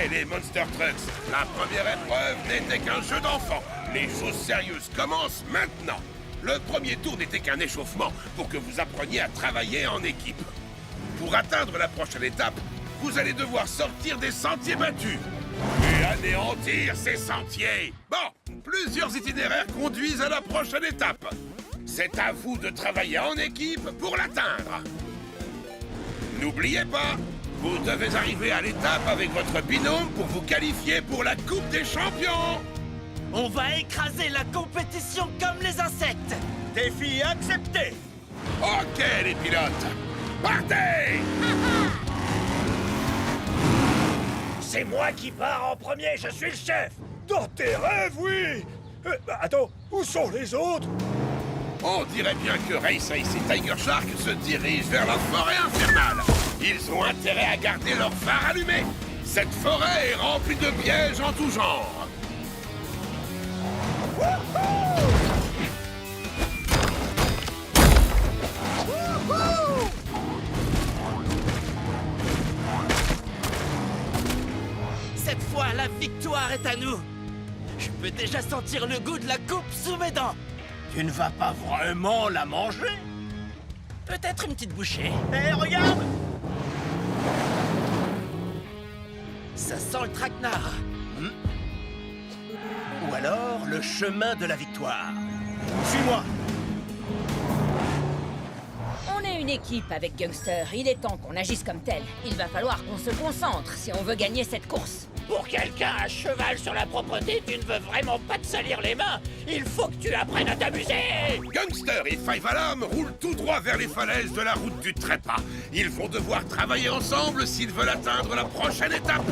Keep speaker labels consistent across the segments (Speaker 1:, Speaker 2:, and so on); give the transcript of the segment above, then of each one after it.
Speaker 1: les Monster Trucks. La première épreuve n'était qu'un jeu d'enfant. Les choses sérieuses commencent maintenant. Le premier tour n'était qu'un échauffement pour que vous appreniez à travailler en équipe. Pour atteindre la prochaine étape, vous allez devoir sortir des sentiers battus et anéantir ces sentiers. Bon, plusieurs itinéraires conduisent à la prochaine étape. C'est à vous de travailler en équipe pour l'atteindre. N'oubliez pas, vous devez arriver à l'étape avec votre binôme pour vous qualifier pour la Coupe des Champions.
Speaker 2: On va écraser la compétition comme les insectes. Défi accepté.
Speaker 1: Ok, les pilotes, partez!
Speaker 2: C'est moi qui pars en premier, je suis le chef. Dans tes rêves, oui. Attends, où sont les autres?
Speaker 1: On dirait bien que Race Ace et Tiger Shark se dirigent vers la forêt infernale. Ils ont intérêt à garder leur phare allumé. Cette forêt est remplie de pièges en tout genre.
Speaker 2: Cette fois, la victoire est à nous. Je peux déjà sentir le goût de la coupe sous mes dents. Tu ne vas pas vraiment la manger? Peut-être une petite bouchée. Hé, regarde! Ça sent le traquenard. Ou alors le chemin de la victoire. Suis-moi!
Speaker 3: On est une équipe avec Gangster. Il est temps qu'on agisse comme tel. Il va falloir qu'on se concentre si on veut gagner cette course.
Speaker 4: Pour quelqu'un à cheval sur la propreté, tu ne veux vraiment pas te salir les mains. Il faut que tu apprennes à t'amuser.
Speaker 1: Gangster et Five Alarm roulent tout droit vers les falaises de la route du trépas. Ils vont devoir travailler ensemble s'ils veulent atteindre la prochaine étape.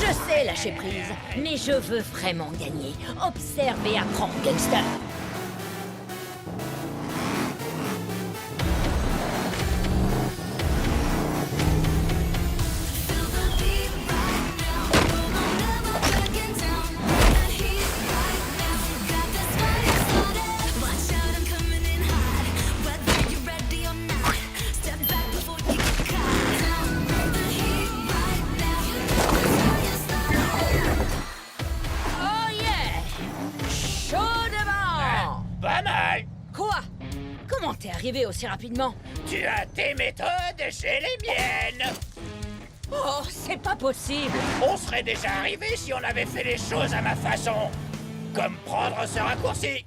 Speaker 3: Je sais lâcher prise, mais je veux vraiment gagner. Observe et apprends, Gangster.
Speaker 4: Pas mal.
Speaker 3: Quoi? Comment t'es arrivé aussi rapidement?
Speaker 4: Tu as tes méthodes, j'ai les miennes.
Speaker 3: Oh, c'est pas possible!
Speaker 4: On serait déjà arrivé si on avait fait les choses à ma façon. Comme prendre ce raccourci.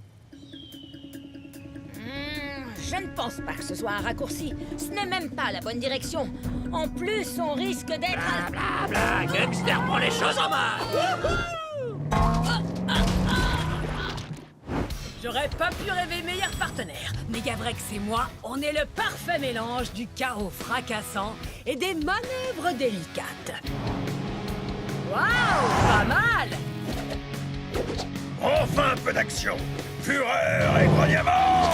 Speaker 3: Je ne pense pas que ce soit un raccourci. Ce n'est même pas la bonne direction. En plus, on risque d'être...
Speaker 4: Bla, Gangster prend les choses en main.
Speaker 5: J'aurais pas pu rêver meilleur partenaire. Megavrex et moi, on est le parfait mélange du chaos fracassant et des manœuvres délicates. Waouh, pas mal!
Speaker 2: Enfin un peu d'action. Fureur et grognement.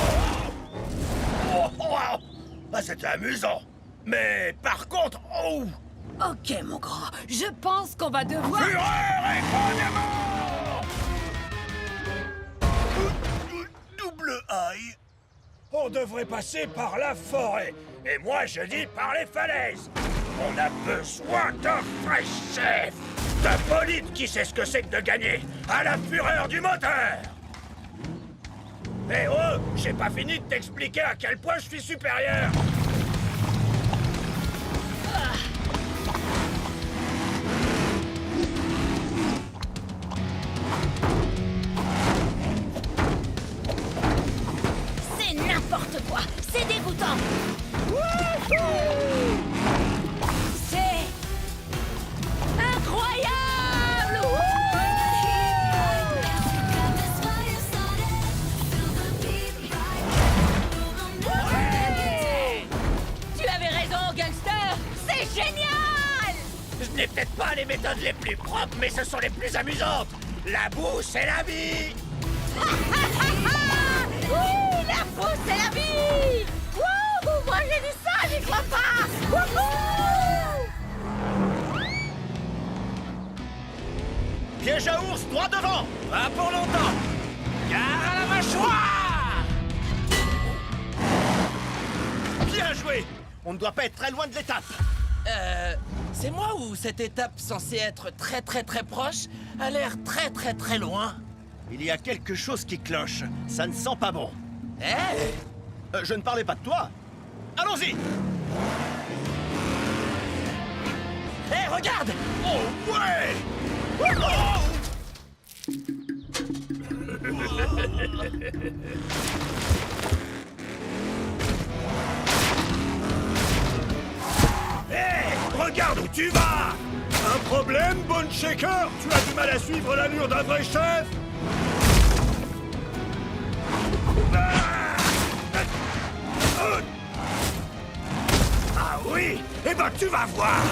Speaker 2: Oh, wow. Ah, c'était amusant. Mais par contre, oh!
Speaker 5: Ok, mon grand, je pense qu'on va devoir...
Speaker 2: Fureur et grognement. Double aïe. On devrait passer par la forêt. Et moi, je dis par les falaises. On a besoin d'un vrai chef. D'un bolide qui sait ce que c'est que de gagner à la fureur du moteur. Eh oh, j'ai pas fini de t'expliquer à quel point je suis supérieur.
Speaker 3: C'est n'importe quoi! C'est dégoûtant! C'est... incroyable! Tu avais raison, Gangster! C'est génial!
Speaker 4: Je n'ai peut-être pas les méthodes les plus propres, mais ce sont les plus amusantes. La boue, c'est la vie.
Speaker 3: Oui, la fausse, c'est la vie! Wouhou! Moi, j'ai vu ça, j'y crois pas! Wouhou!
Speaker 2: Piège à ours, droit devant. Pas pour longtemps. Gare à la mâchoire. Bien joué. On ne doit pas être très loin de l'étape.
Speaker 6: C'est moi ou cette étape censée être très proche a l'air très loin?
Speaker 7: Il y a quelque chose qui cloche. Ça ne sent pas bon.
Speaker 6: Eh
Speaker 7: Je ne parlais pas de toi. Allons-y.
Speaker 6: Hé, regarde!
Speaker 2: Oh ouais! Hé! Regarde où tu vas! Un problème, Bone Shaker? Tu as du mal à suivre l'allure d'un vrai chef? Ah oui? Eh ben tu vas voir!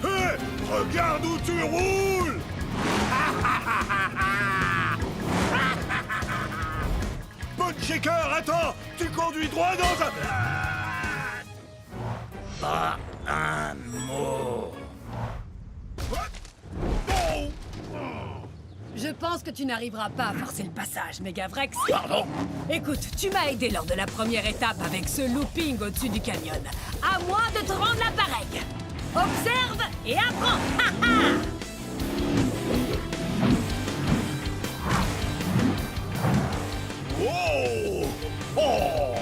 Speaker 2: Hé! Regarde où tu roules! Bone Shaker, attends! Tu conduis droit dans un... Pas un mot.
Speaker 5: Je pense que tu n'arriveras pas à forcer le passage, Megavrex.
Speaker 2: Pardon?
Speaker 5: Écoute, tu m'as aidé lors de la première étape avec ce looping au-dessus du canyon. À moi de te rendre l'appareil. Observe et apprends. Ha, ha.
Speaker 2: Oh! Oh!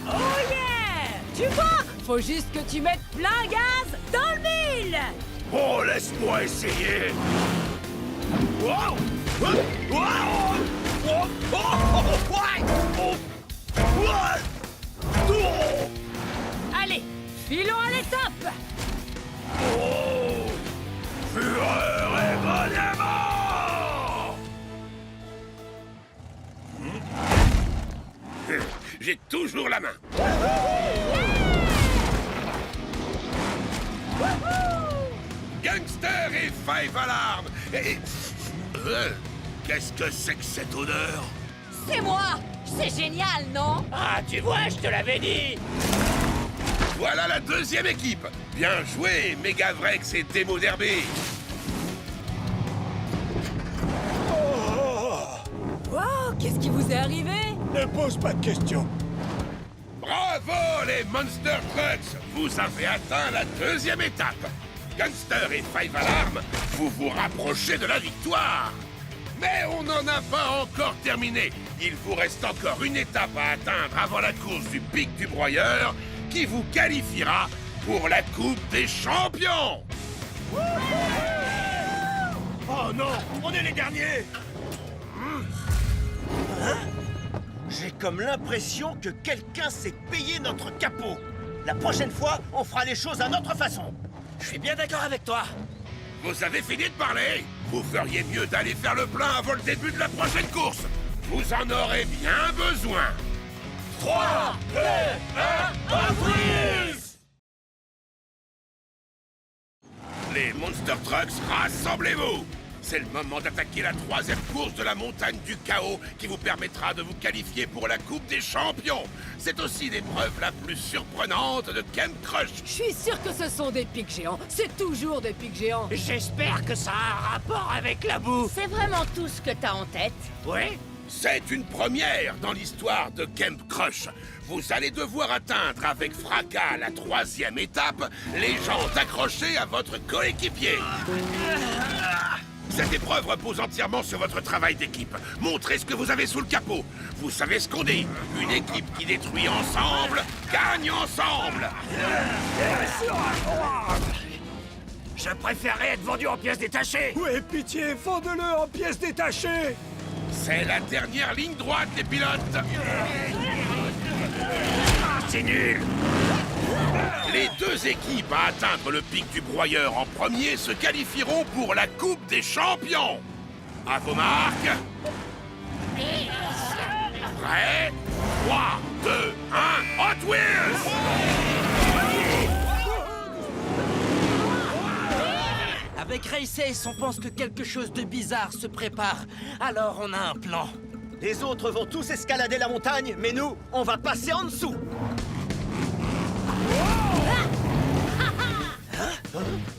Speaker 5: Oh yeah! Tu vois? Faut juste que tu mettes plein gaz dans le mille.
Speaker 2: Oh, laisse-moi essayer! Wow! Wow! Oh! Oh! Oh! Oh!
Speaker 5: Allez, filons à l'étape.
Speaker 2: Oh! Fureur et bonnement! J'ai toujours la main. Gangster et Five Alarm. Et... qu'est-ce que c'est que cette odeur?
Speaker 3: C'est moi! C'est génial, non?
Speaker 4: Ah, tu vois, je te l'avais dit.
Speaker 1: Voilà la deuxième équipe. Bien joué, Megavrex et Demo Derby.
Speaker 5: Wow, qu'est-ce qui vous est arrivé?
Speaker 2: Ne pose pas de questions.
Speaker 1: Bravo les Monster Trucks. Vous avez atteint la deuxième étape. Gangster et Five Alarm, vous vous rapprochez de la victoire. Mais on n'en a pas encore terminé. Il vous reste encore une étape à atteindre avant la course du pic du broyeur qui vous qualifiera pour la Coupe des Champions.
Speaker 2: Oh non, on est les derniers.
Speaker 7: J'ai comme l'impression que quelqu'un s'est payé notre capot. La prochaine fois, on fera les choses à notre façon.
Speaker 6: Je suis bien d'accord avec toi.
Speaker 1: Vous avez fini de parler? Vous feriez mieux d'aller faire le plein avant le début de la prochaine course. Vous en aurez bien besoin. 3, 2, 1, on freeze! Les Monster Trucks, rassemblez-vous! C'est le moment d'attaquer la troisième course de la montagne du chaos qui vous permettra de vous qualifier pour la Coupe des Champions. C'est aussi l'épreuve la plus surprenante de Camp Crush.
Speaker 5: Je suis sûr que ce sont des pics géants. C'est toujours des pics géants.
Speaker 4: J'espère que ça a un rapport avec la boue.
Speaker 3: C'est vraiment tout ce que t'as en tête?
Speaker 4: Oui?
Speaker 1: C'est une première dans l'histoire de Camp Crush. Vous allez devoir atteindre avec fracas la troisième étape, les jambes accrochées à votre coéquipier. Cette épreuve repose entièrement sur votre travail d'équipe. Montrez ce que vous avez sous le capot. Vous savez ce qu'on dit. Une équipe qui détruit ensemble, gagne ensemble.
Speaker 2: Je préférerais être vendu en pièces détachées. Oui, pitié, vendez-le en pièces détachées.
Speaker 1: C'est la dernière ligne droite, les pilotes.
Speaker 2: Ah, c'est nul.
Speaker 1: Les deux équipes à atteindre le pic du broyeur en premier se qualifieront pour la Coupe des Champions. À vos marques. Prêt? 3, 2, 1, Hot Wheels!
Speaker 6: Avec Race, on pense que quelque chose de bizarre se prépare. Alors on a un plan.
Speaker 7: Les autres vont tous escalader la montagne, mais nous, on va passer en dessous.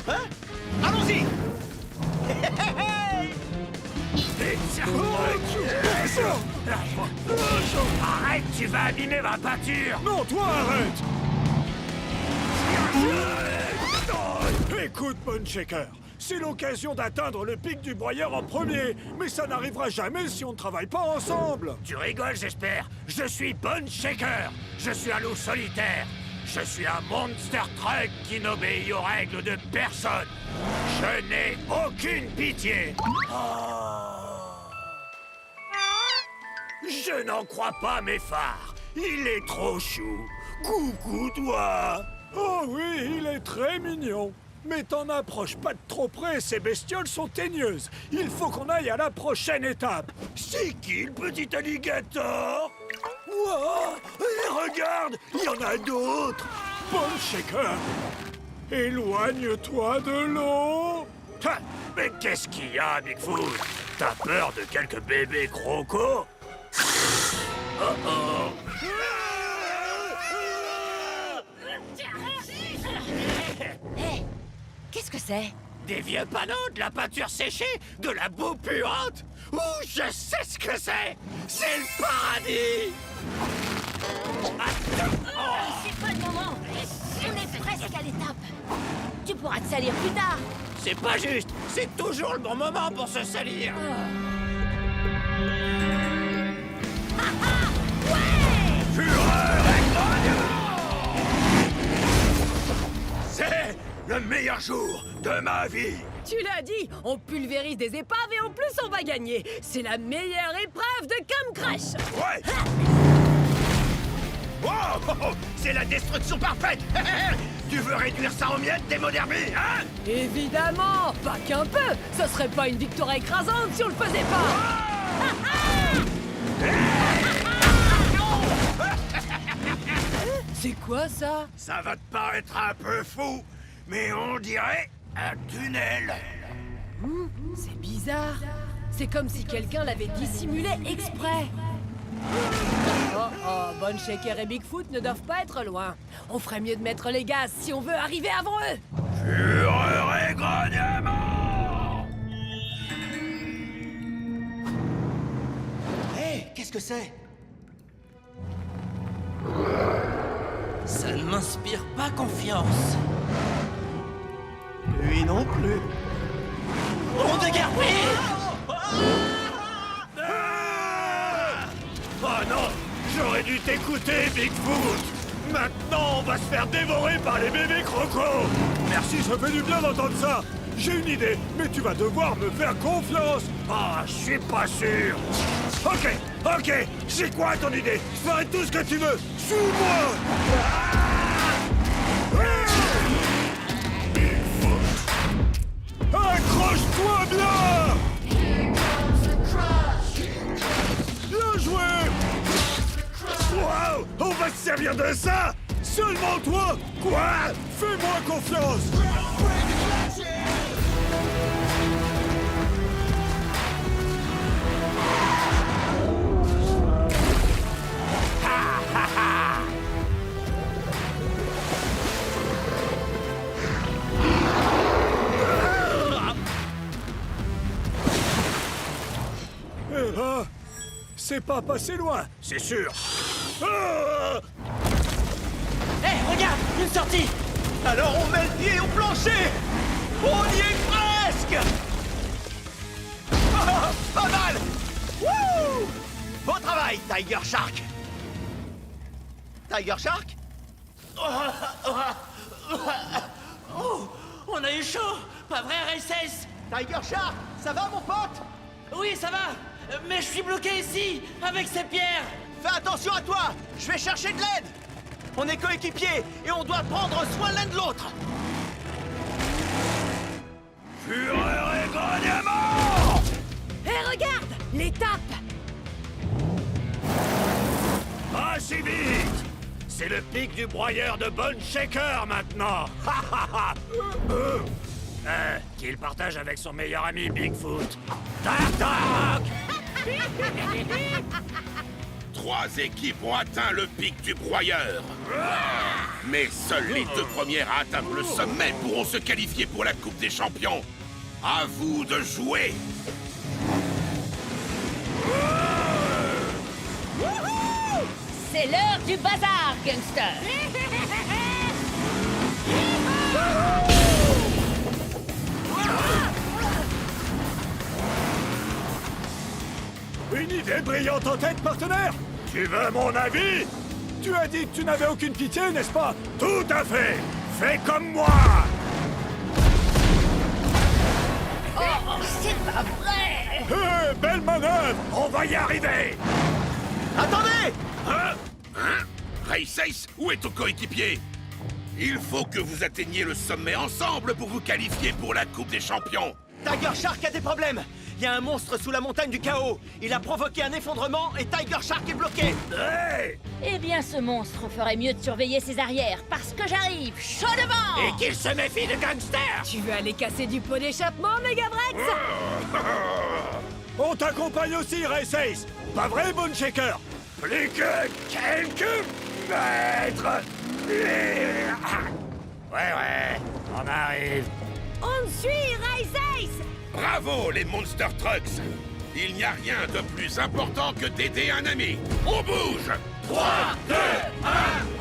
Speaker 7: Hein? Allons-y.
Speaker 2: Arrête, tu vas abîmer ma peinture.
Speaker 8: Non, toi, arrête! Écoute, Bone Shaker, c'est l'occasion d'atteindre le pic du broyeur en premier, mais ça n'arrivera jamais si on ne travaille pas ensemble.
Speaker 2: Tu rigoles, j'espère. Je suis Bone Shaker. Je suis un loup solitaire. Je suis un monster truck qui n'obéit aux règles de personne. Je n'ai aucune pitié. Je n'en crois pas mes phares. Il est trop chou. Coucou, toi.
Speaker 8: Oh oui, il est très mignon. Mais t'en approches pas de trop près, ces bestioles sont teigneuses. Il faut qu'on aille à la prochaine étape.
Speaker 2: C'est qui le petit alligator? Wow, et regarde, il y en a d'autres.
Speaker 8: Bone Shaker, éloigne-toi de l'eau.
Speaker 2: Ah, mais qu'est-ce qu'il y a, Bigfoot? T'as peur de quelques bébés crocos? Oh oh.
Speaker 3: Hé, qu'est-ce que c'est?
Speaker 2: Des vieux panneaux, de la peinture séchée, de la boue puante. Ouh, je sais ce que c'est. C'est le paradis.
Speaker 3: C'est pas le moment. On est presque à l'étape. Tu pourras te salir plus tard.
Speaker 2: C'est pas juste. C'est toujours le bon moment pour se salir. Fureur et grognement! C'est le meilleur jour de ma vie.
Speaker 5: Tu l'as dit, on pulvérise des épaves et en plus on va gagner. C'est la meilleure épreuve de Come Crash.
Speaker 2: Ouais. Oh, oh, oh, c'est la destruction parfaite. Tu veux réduire ça en miettes, démo derby, hein?
Speaker 5: Évidemment, pas qu'un peu. Ce serait pas une victoire écrasante si on le faisait pas. C'est quoi ça?
Speaker 2: Ça va te paraître un peu fou, mais on dirait un tunnel.
Speaker 5: C'est bizarre. C'est comme si quelqu'un l'avait dissimulé exprès. Oh, Bone Shaker et Bigfoot ne doivent pas être loin. On ferait mieux de mettre les gaz si on veut arriver avant eux.
Speaker 2: Fureur et grognement!
Speaker 6: Hé, qu'est-ce que c'est? Ça ne m'inspire pas confiance.
Speaker 7: Lui non plus.
Speaker 6: On de garpille!
Speaker 2: Oh non! J'aurais dû t'écouter, Bigfoot! Maintenant, on va se faire dévorer par les bébés crocos!
Speaker 8: Merci, ça fait du bien d'entendre ça. J'ai une idée, mais tu vas devoir me faire confiance.
Speaker 2: Ah, je suis pas sûr! Ok, c'est quoi ton idée?
Speaker 8: Je ferai tout ce que tu veux. Suis-moi. Accroche-toi bien. Bien joué.
Speaker 2: Wow! On va se servir de ça!
Speaker 8: Seulement toi.
Speaker 2: Quoi?
Speaker 8: Fais-moi confiance. Eh ben, c'est pas passé loin.
Speaker 2: C'est sûr!
Speaker 6: Hé, regarde, une sortie!
Speaker 7: Alors on met le pied au plancher. On y est presque. Pas mal. Wouh! Bon travail, Tiger Shark. Tiger Shark?
Speaker 6: Oh, on a eu chaud! Pas vrai, Races?
Speaker 7: Tiger Shark, ça va mon pote?
Speaker 6: Oui, ça va! Mais je suis bloqué ici, avec ces pierres!
Speaker 7: Fais attention à toi. Je vais chercher de l'aide. On est coéquipiers et on doit prendre soin l'un de l'autre.
Speaker 2: Fureur et grognement!
Speaker 5: Hé, regarde, l'étape.
Speaker 2: Pas si vite! C'est le pic du broyeur de Bone Shaker maintenant! Qu'il partage avec son meilleur ami Bigfoot. Tac tac!
Speaker 1: 3 équipes ont atteint le pic du broyeur. Mais seules les 2 premières à atteindre le sommet pourront se qualifier pour la Coupe des Champions. À vous de jouer.
Speaker 3: du bazar, Gangster.
Speaker 8: Une idée brillante en tête, partenaire? Tu veux mon avis? Tu as dit que tu n'avais aucune pitié, n'est-ce pas? Tout à fait! Fais comme moi!
Speaker 3: Oh, c'est pas vrai!
Speaker 8: Hé, belle manœuvre! On va y arriver!
Speaker 7: Attendez!
Speaker 1: Hein? Race Ace, où est ton coéquipier? Il faut que vous atteigniez le sommet ensemble pour vous qualifier pour la Coupe des Champions.
Speaker 7: Tiger Shark a des problèmes! Il y a un monstre sous la montagne du chaos! Il a provoqué un effondrement et Tiger Shark est bloqué!
Speaker 8: Hey!
Speaker 3: Eh bien, ce monstre ferait mieux de surveiller ses arrières, parce que j'arrive, chaud devant!
Speaker 4: Et qu'il se méfie de Gangster!
Speaker 5: Tu veux aller casser du pot d'échappement, Megavrex?
Speaker 8: On t'accompagne aussi, Race Ace! Pas vrai, Bone Shaker? Plus que quelques mètres! Ouais, on arrive.
Speaker 5: On te suit, Race Ace!
Speaker 1: Bravo, les Monster Trucks! Il n'y a rien de plus important que d'aider un ami. On bouge! 3, 2, 1,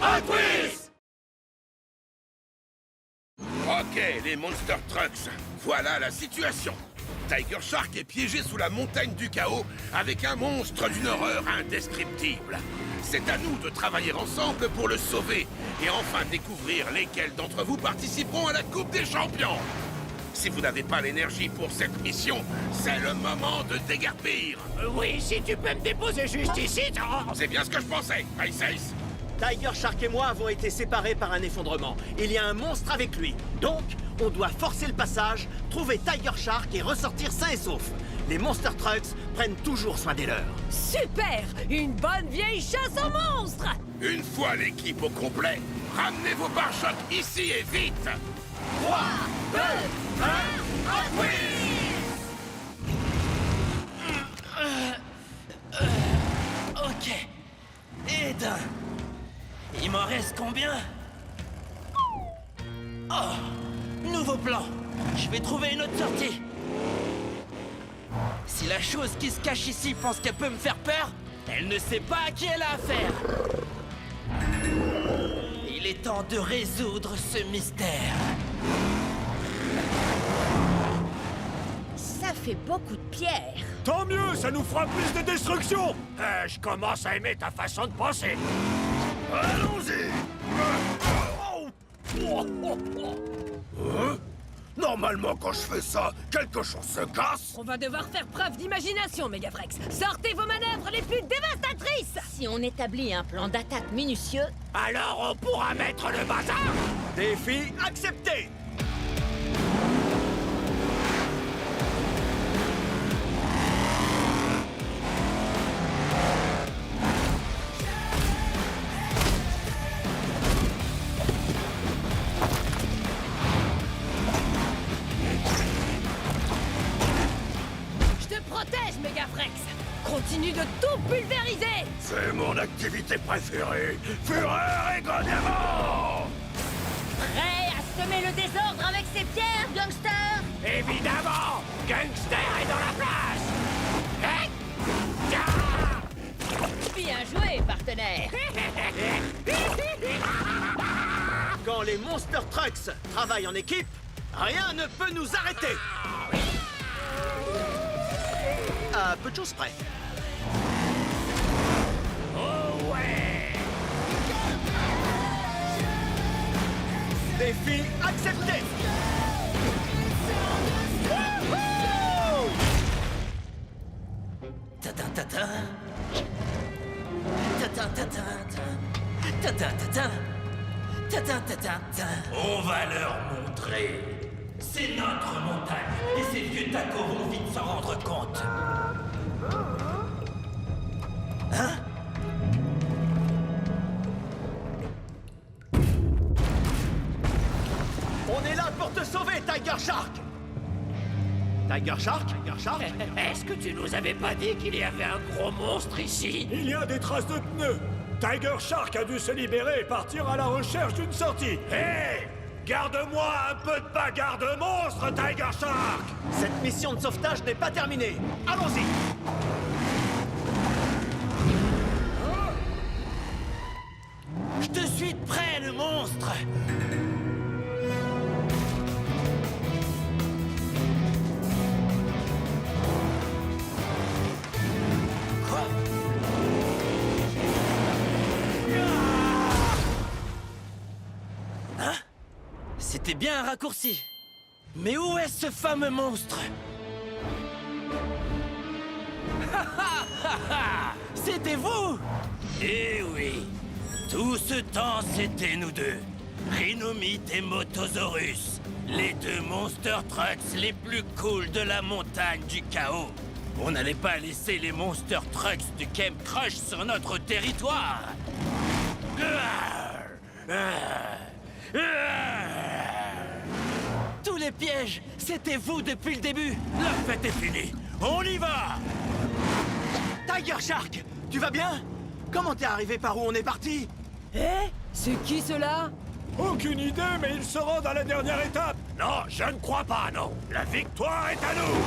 Speaker 1: Hot Wheels! Ok, les Monster Trucks, voilà la situation. Tiger Shark est piégé sous la montagne du chaos avec un monstre d'une horreur indescriptible. C'est à nous de travailler ensemble pour le sauver et enfin découvrir lesquels d'entre vous participeront à la Coupe des Champions. Si vous n'avez pas l'énergie pour cette mission, c'est le moment de déguerpir.
Speaker 4: Oui, si tu peux me déposer juste ici,
Speaker 1: C'est bien ce que je pensais, Race Ace.
Speaker 7: Tiger Shark et moi avons été séparés par un effondrement. Il y a un monstre avec lui. Donc, on doit forcer le passage, trouver Tiger Shark et ressortir sain et sauf. Les Monster Trucks prennent toujours soin des leurs.
Speaker 5: Super! Une bonne vieille chasse aux monstres!
Speaker 1: Une fois l'équipe au complet, ramenez vos pare-chocs ici et vite.
Speaker 7: 3, 2, 1, Hot Wheels!
Speaker 6: Ok. Et d'un. Il m'en reste combien? Oh! Nouveau plan. Je vais trouver une autre sortie. Si la chose qui se cache ici pense qu'elle peut me faire peur, elle ne sait pas à qui elle a affaire. Il est temps de résoudre ce mystère.
Speaker 3: Ça fait beaucoup de pierres.
Speaker 8: Tant mieux, ça nous fera plus de destruction! Je commence à aimer ta façon de penser. Allons-y! Normalement, quand je fais ça, quelque chose se casse!
Speaker 5: On va devoir faire preuve d'imagination, Megavrex. Sortez vos manœuvres les plus dévastatrices!
Speaker 3: Si on établit un plan d'attaque minutieux,
Speaker 4: Alors on pourra mettre le bazar!
Speaker 7: Défi accepté!
Speaker 5: Je te protège, Megavrex! Continue de tout pulvériser!
Speaker 8: C'est mon activité préférée! Fureur et grognement!
Speaker 3: prêt à semer le désordre avec ses pierres, Gangster?
Speaker 4: Évidemment! Gangster est dans la place! Hein? Ah!
Speaker 3: Bien joué, partenaire!
Speaker 7: Quand les Monster Trucks travaillent en équipe, rien ne peut nous arrêter! À peu de choses près.
Speaker 4: Oh ouais!
Speaker 7: Défi accepté!
Speaker 6: Ta-ta-ta-ta. Ta-ta-ta-ta. Ta-ta-ta-ta. Ta-ta-ta-ta. On va leur montrer. C'est notre montagne. Et ces vieux tacos vont vite s'en rendre compte. Hein?
Speaker 7: On est là pour te sauver, Tiger Shark! Tiger Shark? Tiger Shark?
Speaker 4: Est-ce que tu nous avais pas dit qu'il y avait un gros monstre ici?
Speaker 8: Il y a des traces de pneus! Tiger Shark a dû se libérer et partir à la recherche d'une sortie! Hé! Garde-moi un peu de bagarre de monstre, Tiger Shark!
Speaker 7: Cette mission de sauvetage n'est pas terminée. Allons-y!
Speaker 6: C'était bien un raccourci. Mais où est ce fameux monstre? C'était vous! Eh oui, tout ce temps c'était nous deux, Rhinomite et Motosaurus, les deux Monster Trucks les plus cool de la montagne du chaos. On n'allait pas laisser les Monster Trucks du Camp Crush sur notre territoire. Tous les pièges, c'était vous depuis le début. La fête est finie. On y va!
Speaker 7: Tiger Shark, tu vas bien? Comment t'es arrivé par où on est parti?
Speaker 5: Eh? C'est qui cela?
Speaker 8: Aucune idée, mais il se rend à la dernière étape.
Speaker 2: Non, je ne crois pas, non. La victoire est à nous.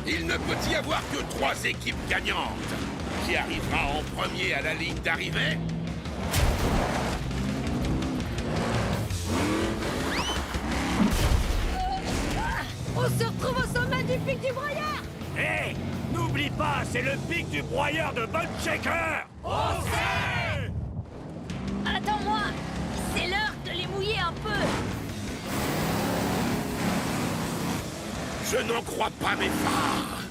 Speaker 1: Il ne peut y avoir que 3 équipes gagnantes. Qui arrivera en premier à la ligne d'arrivée?
Speaker 5: On se retrouve au sommet du pic du broyeur!
Speaker 2: Hé, n'oublie pas, c'est le pic du broyeur de Bunshaker.
Speaker 5: On sait!
Speaker 3: Attends-moi! C'est l'heure de les mouiller un peu!
Speaker 1: Je n'en crois pas mes phares.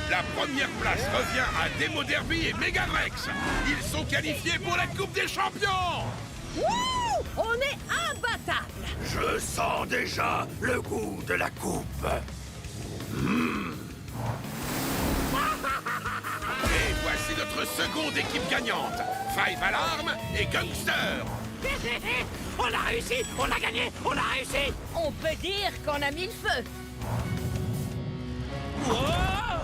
Speaker 1: La première place revient à Demo Derby et Megarex. Ils sont qualifiés pour la Coupe des Champions.
Speaker 5: Wouh! On est imbattable!
Speaker 2: Je sens déjà le goût de la coupe.
Speaker 1: Et voici notre seconde équipe gagnante. Five Alarm et Gangster.
Speaker 4: On a réussi, on a gagné, on a réussi.
Speaker 3: On peut dire qu'on a mis le feu!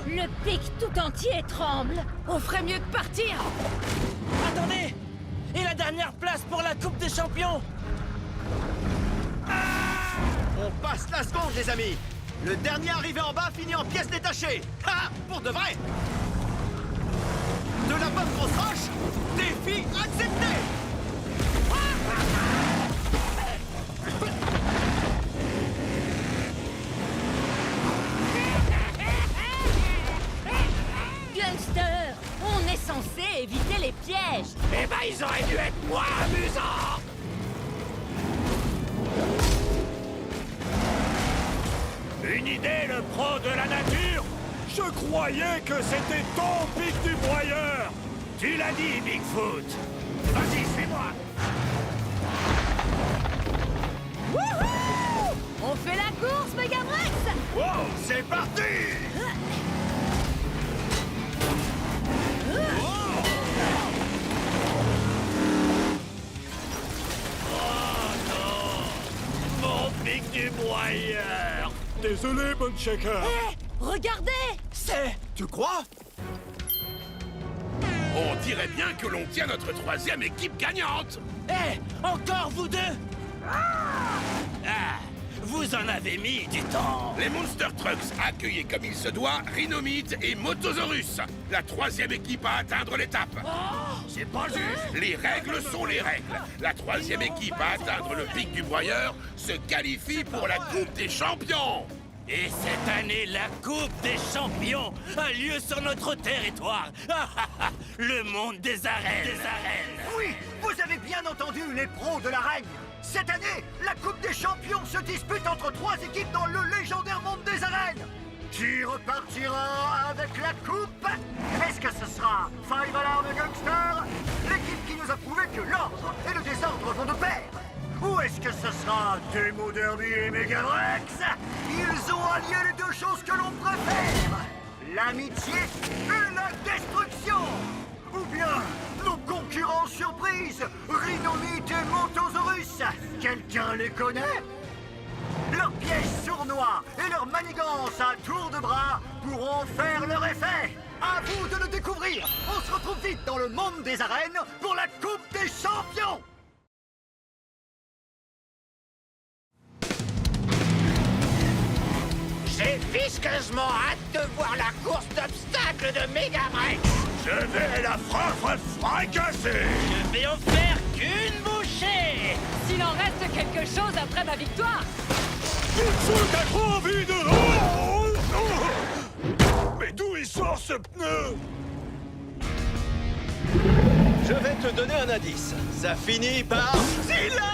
Speaker 3: Le pic tout entier tremble!
Speaker 5: On ferait mieux de partir!
Speaker 6: Attendez! Et la dernière place pour la Coupe des Champions?
Speaker 7: On passe la seconde, les amis. Le dernier arrivé en bas finit en pièces détachées. Ha! Pour de vrai. De la bonne grosse roche, défi accepté.
Speaker 3: Gangster! On est censé éviter les pièges!
Speaker 4: Eh ben, ils auraient dû être moins amusants.
Speaker 2: Une idée, le pro de la nature. Je croyais que c'était ton pic du broyeur. Tu l'as dit, Bigfoot. Vas-y, suis-moi.
Speaker 5: Wouhou! On fait la course, Megarex!
Speaker 2: Wow, c'est parti.
Speaker 4: Mon pic du broyeur.
Speaker 8: Désolé, Bunshaker.
Speaker 5: Eh! Regardez!
Speaker 6: C'est...
Speaker 7: Tu crois?
Speaker 1: On dirait bien que l'on tient notre troisième équipe gagnante.
Speaker 6: Eh! Encore vous deux? Ah! Vous en avez mis du temps.
Speaker 1: Les Monster Trucks accueillent comme il se doit Rhinomite et Motosaurus, la troisième équipe à atteindre l'étape.
Speaker 2: C'est pas juste.
Speaker 1: Les règles sont les règles. La troisième équipe à atteindre le pic du broyeur se qualifie pour la Coupe des Champions.
Speaker 6: Et cette année, la Coupe des Champions a lieu sur notre territoire. Le monde des arènes.
Speaker 7: Oui, vous avez bien entendu les pros de la règne. Cette année, la Coupe des Champions se dispute entre 3 équipes dans le légendaire monde des arènes. Qui repartira avec la coupe? Est-ce que ce sera Five Alarm et Gangster, l'équipe qui nous a prouvé que l'ordre et le désordre vont de pair? Ou est-ce que ce sera Demo Derby et Megarex? Ils ont allié les deux choses que l'on préfère, l'amitié et la destruction. Ou bien nos concurrents surprises, Rhinomite et Motosaurus. Quelqu'un les connaît? Leurs pièges sournois et leurs manigances à tour de bras pourront faire leur effet. À vous de le découvrir. On se retrouve vite dans le monde des arènes pour la Coupe des Champions.
Speaker 4: J'ai visqueusement hâte de voir la course d'obstacles de Megarex.
Speaker 2: Je vais la fracasser.
Speaker 6: Je vais en faire qu'une bouchée.
Speaker 5: S'il en reste quelque chose après ma victoire!
Speaker 8: Bigfoot a trop envie de... Oh, oh. Mais d'où il sort ce pneu?
Speaker 7: Je vais te donner un indice. Ça finit par... Zilla!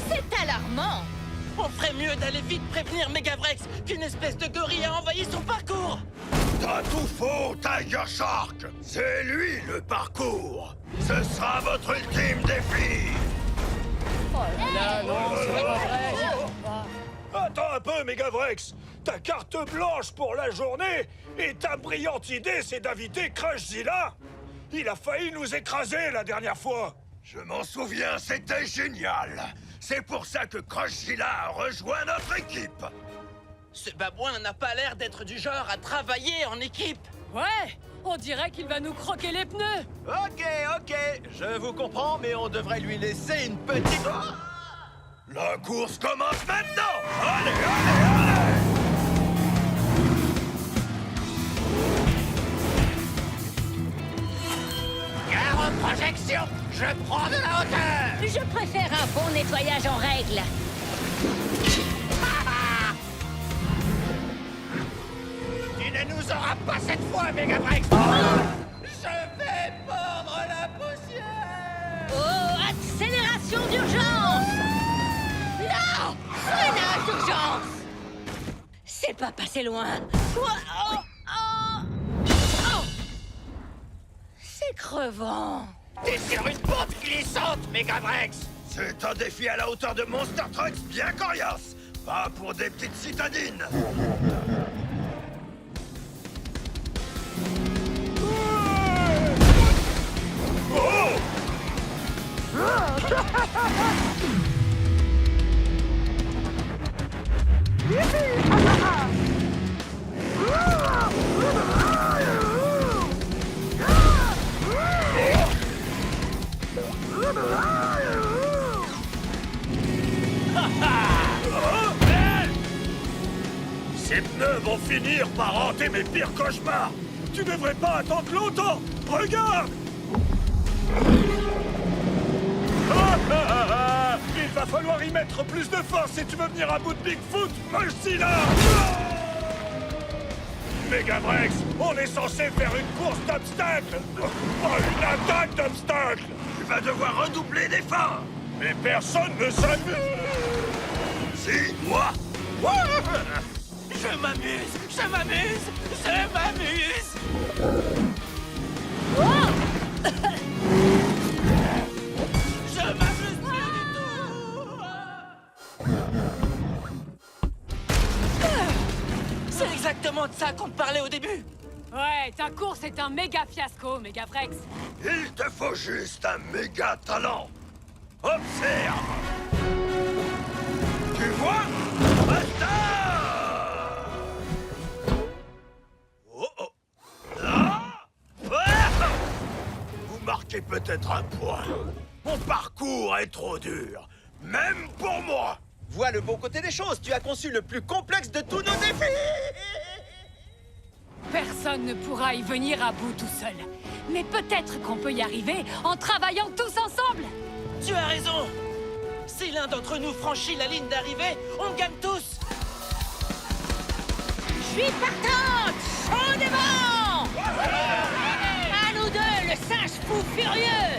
Speaker 3: C'est alarmant.
Speaker 6: On ferait mieux d'aller vite prévenir Megavrex qu'une espèce de gorille a envahi son parcours.
Speaker 8: T'as tout faux, Tiger Shark. C'est lui le parcours. Ce sera votre ultime défi. Attends un peu, Megavrex. Ta carte blanche pour la journée et ta brillante idée, c'est d'inviter Crushzilla. Il a failli nous écraser la dernière fois. Je m'en souviens, c'était génial. C'est pour ça que Crushzilla a rejoint notre équipe.
Speaker 6: Ce babouin n'a pas l'air d'être du genre à travailler en équipe.
Speaker 5: Ouais, on dirait qu'il va nous croquer les pneus.
Speaker 7: Ok, je vous comprends, mais on devrait lui laisser une petite...
Speaker 8: La course commence maintenant. Allez, allez, allez!
Speaker 4: Gare aux projections. Je prends de la hauteur.
Speaker 3: Je préfère un bon nettoyage en règle.
Speaker 4: Tu ne nous auras pas cette fois, Megavrex. Je vais mordre la poussière.
Speaker 3: Oh, accélération d'urgence! Non! Freinage d'urgence! C'est pas passé loin. Quoi? Oh, oh, oh. C'est crevant.
Speaker 4: T'es sur une pente glissante, Megavrex.
Speaker 8: C'est un défi à la hauteur de Monster Trucks bien coriace. Pas pour des petites citadines. Ces pneus vont finir par hanter mes pires cauchemars. Tu devrais pas attendre longtemps. Regarde. Il va falloir y mettre plus de force si tu veux venir à bout de Bigfoot, Mochzilla. Megavrex, on est censé faire une course d'obstacles. Une attaque d'obstacles. Tu vas devoir redoubler d'efforts. Mais personne ne s'amuse. Si, moi.
Speaker 6: Je m'amuse, je m'amuse, je m'amuse. Je m'amuse plus du tout. C'est exactement de ça qu'on te parlait au début.
Speaker 5: Ouais, ta course est un méga fiasco, Megavrex.
Speaker 8: Il te faut juste un méga talent. Observe. Tu vois? Basta! Oh oh. Ah! Ah! Vous marquez peut-être un point. Mon parcours est trop dur, même pour moi.
Speaker 7: Vois le bon côté des choses, tu as conçu le plus complexe de tous nos défis.
Speaker 5: Personne ne pourra y venir à bout tout seul. Mais peut-être qu'on peut y arriver en travaillant tous ensemble.
Speaker 6: Tu as raison. Si l'un d'entre nous franchit la ligne d'arrivée, on gagne tous.
Speaker 3: Je suis partante! Chaud devant! À nous deux, le singe fou furieux!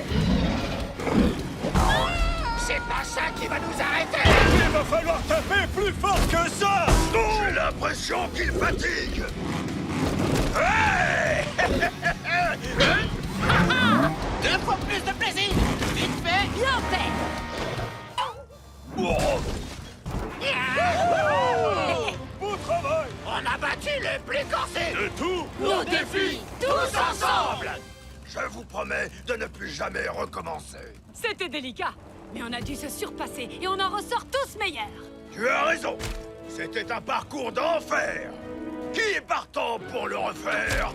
Speaker 4: C'est pas ça qui va nous arrêter.
Speaker 8: Il va falloir taper plus fort que ça. J'ai l'impression qu'il fatigue. Hey!
Speaker 4: Deux fois plus de plaisir. Vite fait.
Speaker 3: Bien fait!
Speaker 8: Oh! Beau travail.
Speaker 4: On a battu les plus corsés.
Speaker 8: De tout.
Speaker 3: Nos défis,
Speaker 4: Tous ensemble.
Speaker 8: Je vous promets de ne plus jamais recommencer.
Speaker 5: C'était délicat, mais on a dû se surpasser et on en ressort tous meilleurs.
Speaker 8: Tu as raison. C'était un parcours d'enfer. Qui est partant pour le refaire?